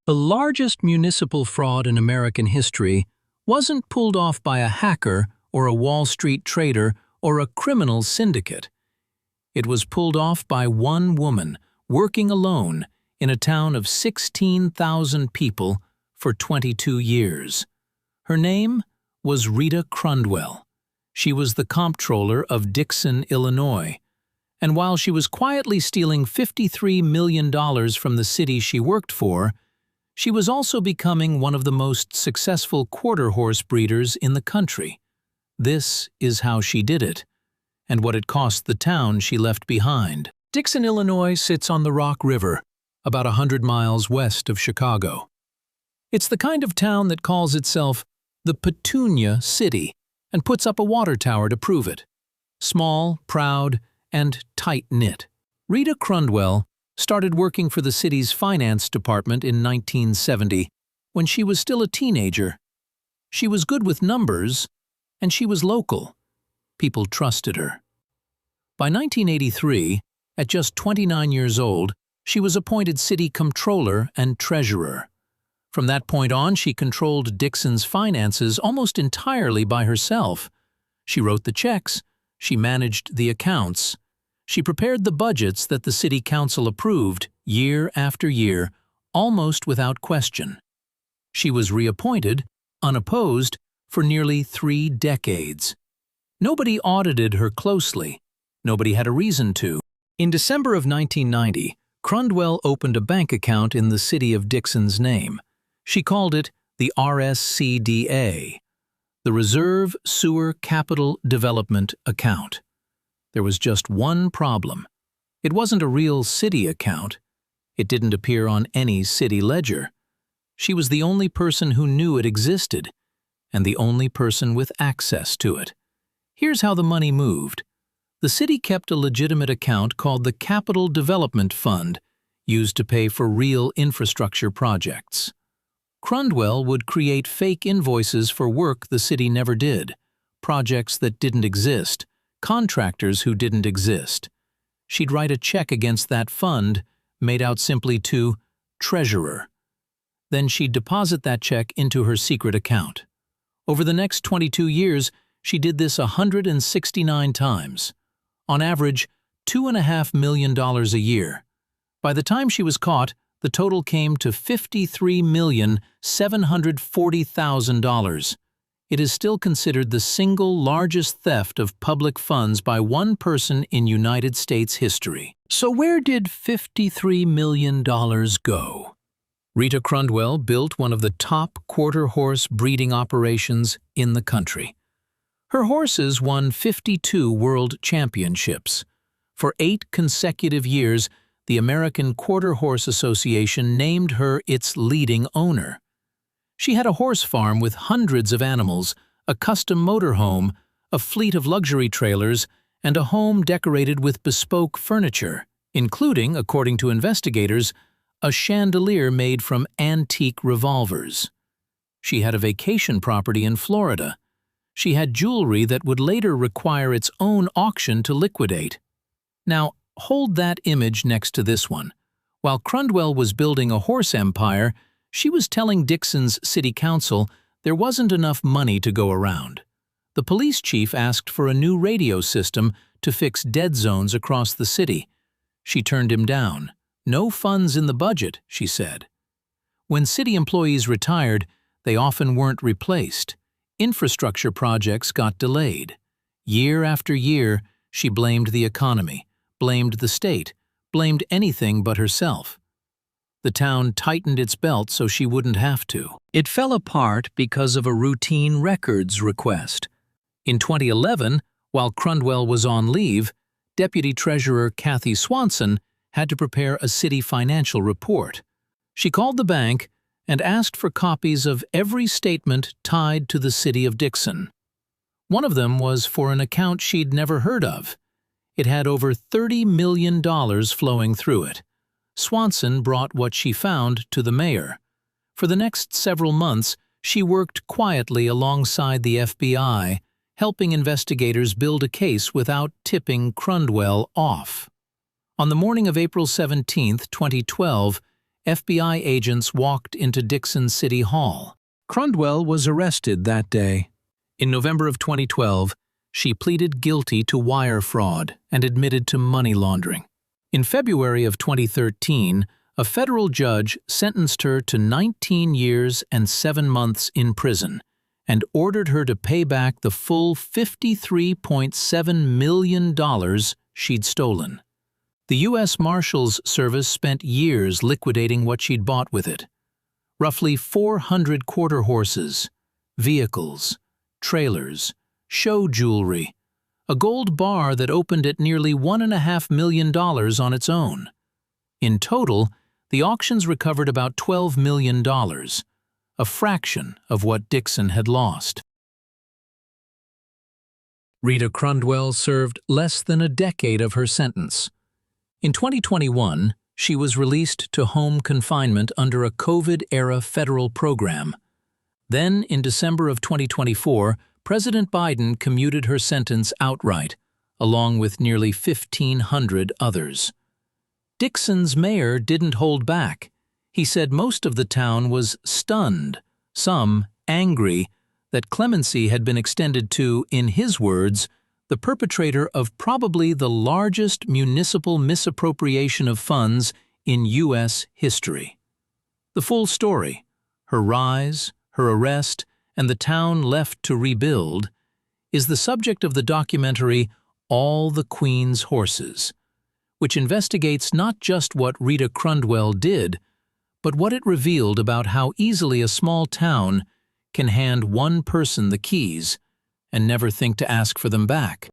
The largest municipal fraud in American history wasn't pulled off by a hacker or a Wall Street trader or a criminal syndicate. It was pulled off by one woman working alone in a town of 16,000 people for 22 years. Her name was Rita Crundwell. She was the Comptroller of Dixon, Illinois. And while she was quietly stealing $53 million from the city she worked for, she was also becoming one of the most successful quarter-horse breeders in the country. This is how she did it, and what it cost the town she left behind. Dixon, Illinois sits on the Rock River, about 100 miles west of Chicago. It's the kind of town that calls itself the Petunia City and puts up a water tower to prove it. Small, proud, and tight-knit. Rita Crundwell started working for the city's finance department in 1970 when she was still a teenager. She was good with numbers, and she was local. People trusted her. By 1983, at just 29 years old, she was appointed city comptroller and treasurer. From that point on, she controlled Dixon's finances almost entirely by herself. She wrote the checks, she managed the accounts, she prepared the budgets that the city council approved year after year, almost without question. She was reappointed, unopposed, for nearly 3 decades. Nobody audited her closely. Nobody had a reason to. In December of 1990, Crundwell opened a bank account in the city of Dixon's name. She called it the RSCDA, the Reserve Sewer Capital Development Account. There was just one problem. It wasn't a real city account. It didn't appear on any city ledger. She was the only person who knew it existed, and the only person with access to it. Here's how the money moved. The city kept a legitimate account called the Capital Development Fund, used to pay for real infrastructure projects. Crundwell would create fake invoices for work the city never did, projects that didn't exist, contractors who didn't exist. She'd write a check against that fund, made out simply to treasurer. Then she'd deposit that check into her secret account. Over the next 22 years, she did this 169 times. On average, $2.5 million a year. By the time she was caught, the total came to $53,740,000. It is still considered the single largest theft of public funds by one person in United States history. So where did $53 million go? Rita Crundwell built one of the top quarter-horse breeding operations in the country. Her horses won 52 world championships. For 8 consecutive years, the American Quarter Horse Association named her its leading owner. She had a horse farm with hundreds of animals, a custom motorhome, a fleet of luxury trailers, and a home decorated with bespoke furniture, including, according to investigators, a chandelier made from antique revolvers. She had a vacation property in Florida. She had jewelry that would later require its own auction to liquidate. Now, hold that image next to this one. While Crundwell was building a horse empire, she was telling Dixon's city council there wasn't enough money to go around. The police chief asked for a new radio system to fix dead zones across the city. She turned him down. No funds in the budget, she said. When city employees retired, they often weren't replaced. Infrastructure projects got delayed. Year after year, she blamed the economy, blamed the state, blamed anything but herself. The town tightened its belt so she wouldn't have to. It fell apart because of a routine records request. In 2011, while Crundwell was on leave, Deputy Treasurer Kathy Swanson had to prepare a city financial report. She called the bank and asked for copies of every statement tied to the city of Dixon. One of them was for an account she'd never heard of. It had over $30 million flowing through it. Swanson brought what she found to the mayor. For the next several months, she worked quietly alongside the FBI, helping investigators build a case without tipping Crundwell off. On the morning of April 17, 2012, FBI agents walked into Dixon City Hall. Crundwell was arrested that day. In November of 2012, she pleaded guilty to wire fraud and admitted to money laundering. In February of 2013, a federal judge sentenced her to 19 years and 7 months in prison and ordered her to pay back the full $53.7 million she'd stolen. The U.S. Marshals Service spent years liquidating what she'd bought with it. Roughly 400 quarter horses, vehicles, trailers, show jewelry, a gold bar that opened at nearly $1.5 million on its own. In total, the auctions recovered about $12 million, a fraction of what Dixon had lost. Rita Crundwell served less than a decade of her sentence. In 2021, she was released to home confinement under a COVID-era federal program. Then, in December of 2024, President Biden commuted her sentence outright, along with nearly 1,500 others. Dixon's mayor didn't hold back. He said most of the town was stunned, some angry, that clemency had been extended to, in his words, the perpetrator of probably the largest municipal misappropriation of funds in U.S. history. The full story, her rise, her arrest, and the town left to rebuild, is the subject of the documentary All the Queen's Horses, which investigates not just what Rita Crundwell did, but what it revealed about how easily a small town can hand one person the keys and never think to ask for them back.